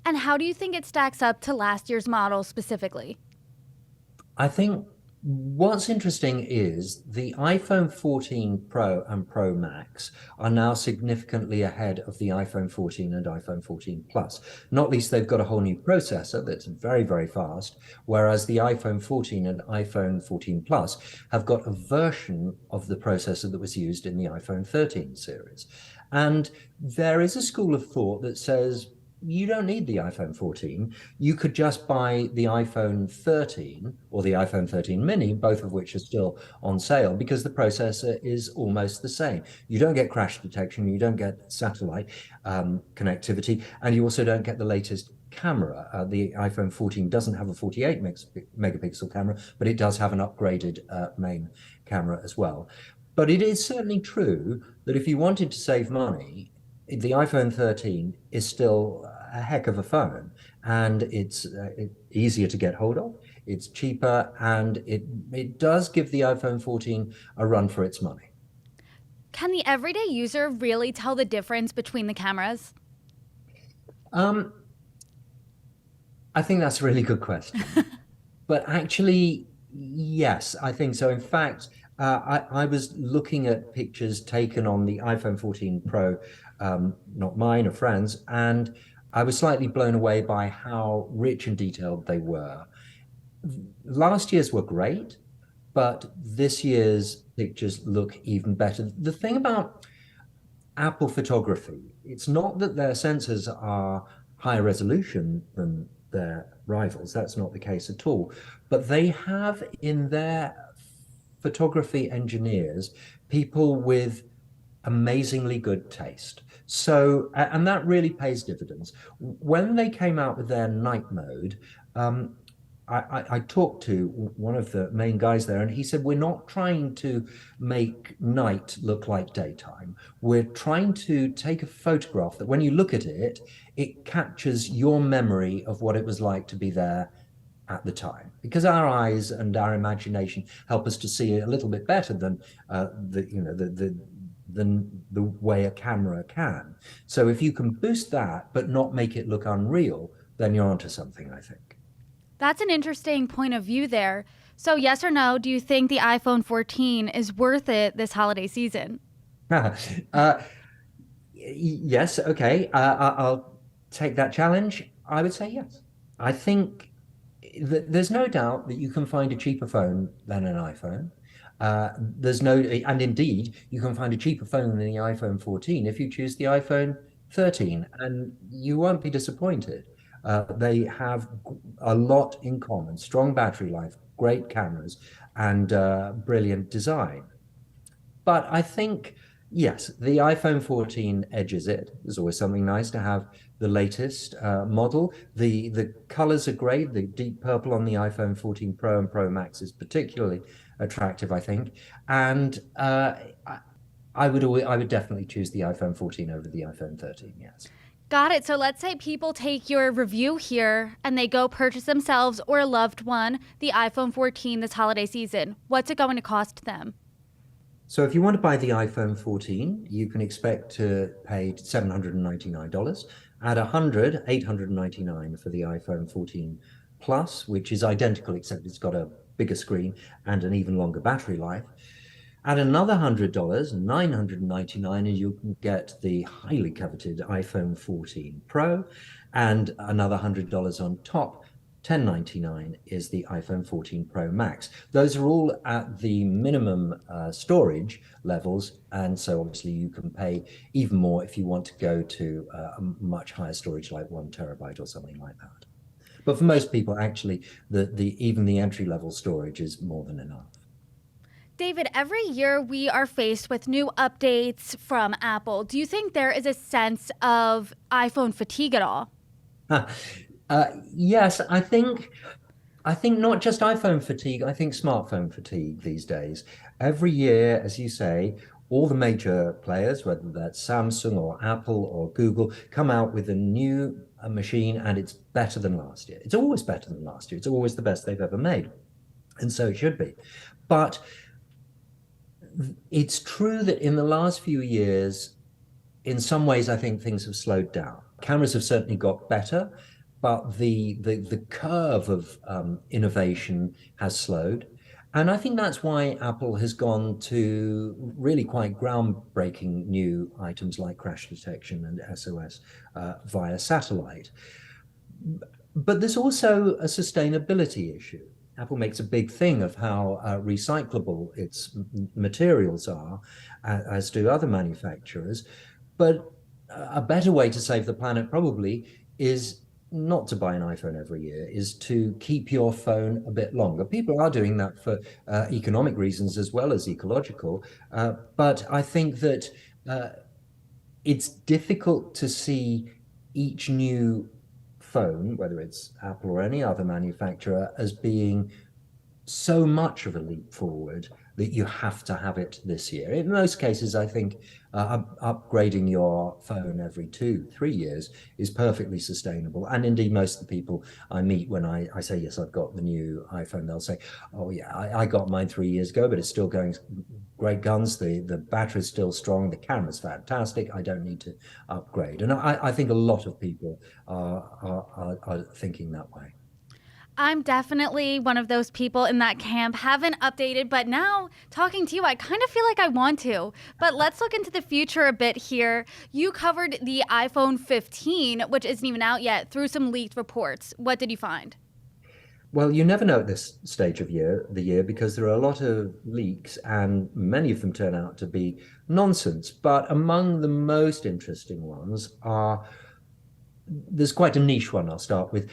And how do you think it stacks up to last year's model specifically? I think what's interesting is the iPhone 14 Pro and Pro Max are now significantly ahead of the iPhone 14 and iPhone 14 Plus. Not least, they've got a whole new processor that's very, very fast, whereas the iPhone 14 and iPhone 14 Plus have got a version of the processor that was used in the iPhone 13 series. And there is a school of thought that says you don't need the iPhone 14. You could just buy the iPhone 13 or the iPhone 13 mini, both of which are still on sale because the processor is almost the same. You don't get crash detection, you don't get satellite connectivity, and you also don't get the latest camera. The iPhone 14 doesn't have a 48 megapixel camera, but it does have an upgraded main camera as well. But it is certainly true that if you wanted to save money, the iPhone 13 is still a heck of a phone, and it's easier to get hold of. It's cheaper, and it does give the iPhone 14 a run for its money. Can the everyday user really tell the difference between the cameras? Um, I think that's a really good question. But actually, yes, I think so. In fact, I was looking at pictures taken on the iPhone 14 Pro, not mine, a friend's, and I was slightly blown away by how rich and detailed they were. Last year's were great, but this year's pictures look even better. The thing about Apple photography, it's not that their sensors are higher resolution than their rivals. That's not the case at all. But they have in their photography engineers people with amazingly good taste. So, and that really pays dividends. When they came out with their night mode, I talked to one of the main guys there, and he said, we're not trying to make night look like daytime. We're trying to take a photograph that when you look at it, it captures your memory of what it was like to be there at the time, because our eyes and our imagination help us to see it a little bit better than than the way a camera can. So if you can boost that but not make it look unreal, then you're onto something, I think. That's an interesting point of view there. So, yes or no, do you think the iPhone 14 is worth it this holiday season? uh, yes, okay. I'll take that challenge. I would say yes. I think there's no doubt that you can find a cheaper phone than an iPhone. There's no, and indeed, you can find a cheaper phone than the iPhone 14 if you choose the iPhone 13, and you won't be disappointed. They have a lot in common: strong battery life, great cameras, and brilliant design. But I think, yes, the iPhone 14 edges it. There's always something nice to have the latest model. The colors are great. The deep purple on the iPhone 14 Pro and Pro Max is particularly attractive, I think. And I would definitely choose the iPhone 14 over the iPhone 13, yes. Got it. So let's say people take your review here and they go purchase themselves or a loved one the iPhone 14 this holiday season. What's it going to cost them? So if you want to buy the iPhone 14, you can expect to pay $799. At 100, $899 for the iPhone 14 Plus, which is identical except it's got a bigger screen and an even longer battery life. At another $100, $999, and you can get the highly coveted iPhone 14 Pro, and another $100 on top. 1099 is the iPhone 14 Pro Max. Those are all at the minimum storage levels, and so obviously you can pay even more if you want to go to a much higher storage, like 1 terabyte or something like that. But for most people, actually, the even the entry level storage is more than enough. David, every year we are faced with new updates from Apple. Do you think there is a sense of iPhone fatigue at all? Yes, I think not just iPhone fatigue, I think smartphone fatigue these days. Every year, as you say, all the major players, whether that's Samsung or Apple or Google, come out with a new machine, and it's better than last year. It's always better than last year. It's always the best they've ever made. And so it should be. But it's true that in the last few years, in some ways, I think things have slowed down. Cameras have certainly got better, but the curve of innovation has slowed. And I think that's why Apple has gone to really quite groundbreaking new items like crash detection and SOS via satellite. But there's also a sustainability issue. Apple makes a big thing of how recyclable its materials are, as do other manufacturers. But a better way to save the planet probably is not to buy an iPhone every year, is to keep your phone a bit longer. People are doing that for economic reasons as well as ecological. But I think that uh, it's difficult to see each new phone, whether it's Apple or any other manufacturer, as being so much of a leap forward that you have to have it this year. In most cases, I think upgrading your phone every 2, 3 years is perfectly sustainable. And indeed, most of the people I meet when I say, yes, I've got the new iPhone, they'll say, oh, yeah, I got mine 3 years ago, but it's still going great guns. The battery's still strong. The camera's fantastic. I don't need to upgrade. And I think a lot of people are thinking that way. I'm definitely one of those people in that camp. Haven't updated, but now talking to you, I kind of feel like I want to. But let's look into the future a bit here. You covered the iPhone 15, which isn't even out yet, through some leaked reports. What did you find? Well, you never know at this stage of the year, because there are a lot of leaks and many of them turn out to be nonsense. But among the most interesting ones are, there's quite a niche one I'll start with.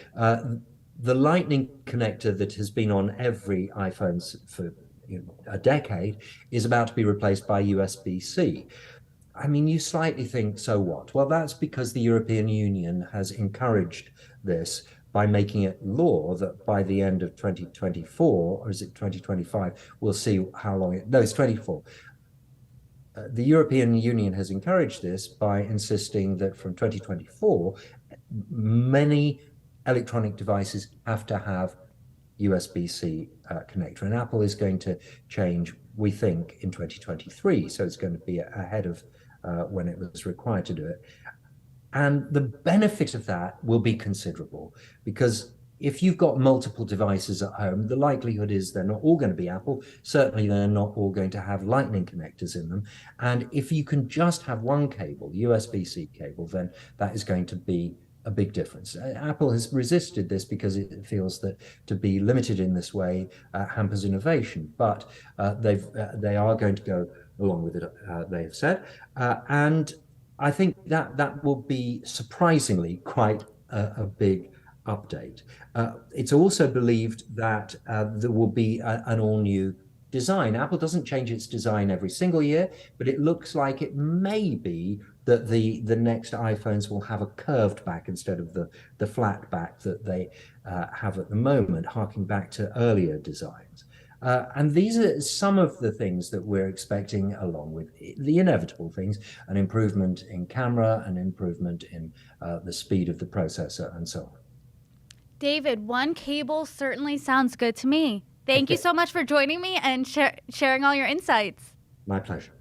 The Lightning connector that has been on every iPhone for a decade is about to be replaced by USB-C. I mean, you slightly think, so what? Well, that's because the European Union has encouraged this by making it law that by the end of 2024, or is it 2025? We'll see how long no, it's 24. The European Union has encouraged this by insisting that from 2024, many electronic devices have to have USB-C connector, and Apple is going to change, we think, in 2023. So it's going to be ahead of when it was required to do it. And the benefit of that will be considerable, because if you've got multiple devices at home, the likelihood is they're not all going to be Apple. Certainly, they're not all going to have Lightning connectors in them. And if you can just have one cable, USB-C cable, then that is going to be a big difference. Apple has resisted this because it feels that to be limited in this way hampers innovation. But they are going to go along with it, they have said. And I think that will be surprisingly quite a big update. It's also believed that there will be an all-new design. Apple doesn't change its design every single year, but it looks like it may be that the next iPhones will have a curved back instead of the flat back that they have at the moment, harking back to earlier designs. And these are some of the things that we're expecting, along with the inevitable things: an improvement in camera, an improvement in the speed of the processor, and so on. David, one cable certainly sounds good to me. Thank you so much for joining me and sharing all your insights. My pleasure.